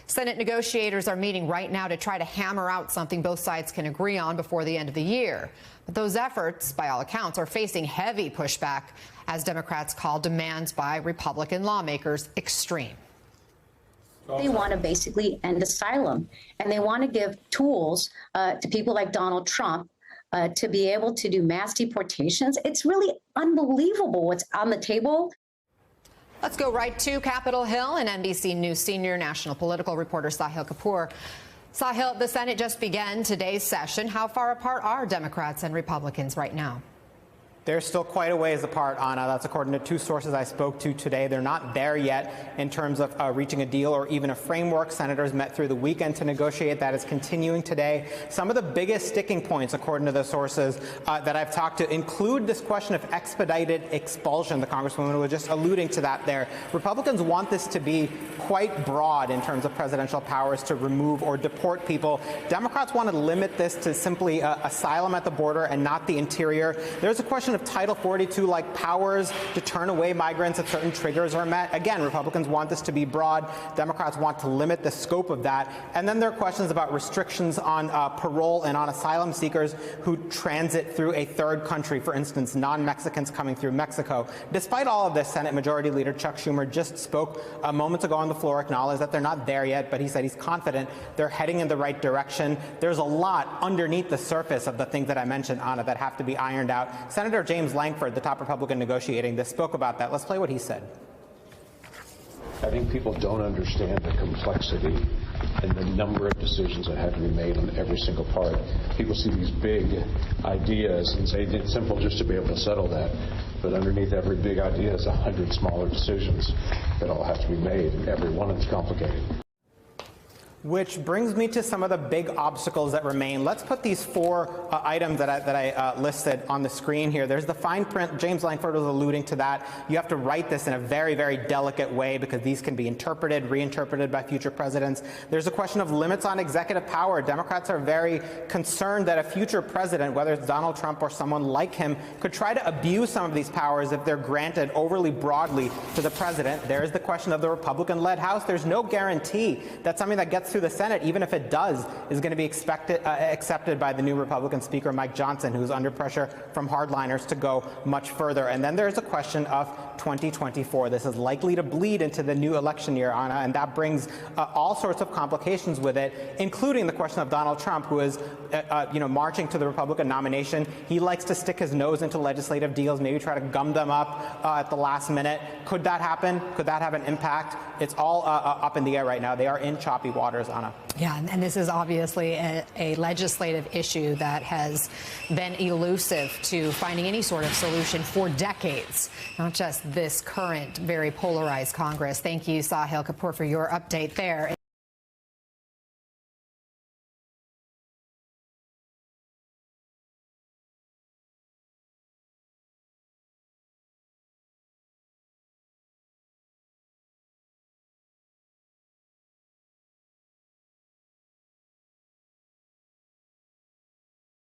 Senate negotiators are meeting right now to try to hammer out something both sides can agree on before the end of the year. But those efforts, by all accounts, are facing heavy pushback as Democrats call demands by Republican lawmakers extreme. They want to basically end asylum, and they want to give tools to people like Donald Trump to be able to do mass deportations. It's really unbelievable what's on the table. Let's go right to Capitol Hill and NBC News senior national political reporter Sahil Kapoor. Sahil, the Senate just began today's session. How far apart are Democrats and Republicans right now? They're still quite a ways apart, Anna. That's according to two sources I spoke to today. They're not there yet in terms of reaching a deal or even a framework. Senators met through the weekend to negotiate. That is continuing today. Some of the biggest sticking points, according to the sources that I've talked to, include this question of expedited expulsion. The Congresswoman was just alluding to that there. Republicans want this to be quite broad in terms of presidential powers to remove or deport people. Democrats want to limit this to simply asylum at the border and not the interior. There's a question of Title 42-like powers to turn away migrants if certain triggers are met. Again, Republicans want this to be broad. Democrats want to limit the scope of that. And then there are questions about restrictions on parole and on asylum seekers who transit through a third country, for instance, non-Mexicans coming through Mexico. Despite all of this, Senate Majority Leader Chuck Schumer just spoke moments ago on the floor, acknowledged that they're not there yet, but he said he's confident they're heading in the right direction. There's a lot underneath the surface of the things that I mentioned, Anna, that have to be ironed out. Senator James Lankford, the top Republican negotiating this, spoke about that. Let's play what he said. I think people don't understand the complexity and the number of decisions that have to be made on every single part. People see these big ideas and say it's simple just to be able to settle that. But underneath every big idea is 100 smaller decisions that all have to be made, and every one is complicated. Which brings me to some of the big obstacles that remain. Let's put these four items that I listed on the screen here. There's the fine print. James Lankford was alluding to that. You have to write this in a very, very delicate way because these can be interpreted, reinterpreted by future presidents. There's a question of limits on executive power. Democrats are very concerned that a future president, whether it's Donald Trump or someone like him, could try to abuse some of these powers if they're granted overly broadly to the president. There's the question of the Republican-led House. There's no guarantee that something that gets through the Senate, even if it does, is going to be accepted by the new Republican Speaker Mike Johnson, who's under pressure from hardliners to go much further. And then there's a question of 2024. This is likely to bleed into the new election year, Anna, and that brings all sorts of complications with it, including the question of Donald Trump, who is marching to the Republican nomination. He likes to stick his nose into legislative deals, maybe try to gum them up at the last minute. Could that happen? Could that have an impact? It's all up in the air right now. They are in choppy waters, Anna. Yeah, and this is obviously a legislative issue that has been elusive to finding any sort of solution for decades, not just this current very polarized Congress. Thank you, Sahil Kapoor, for your update there.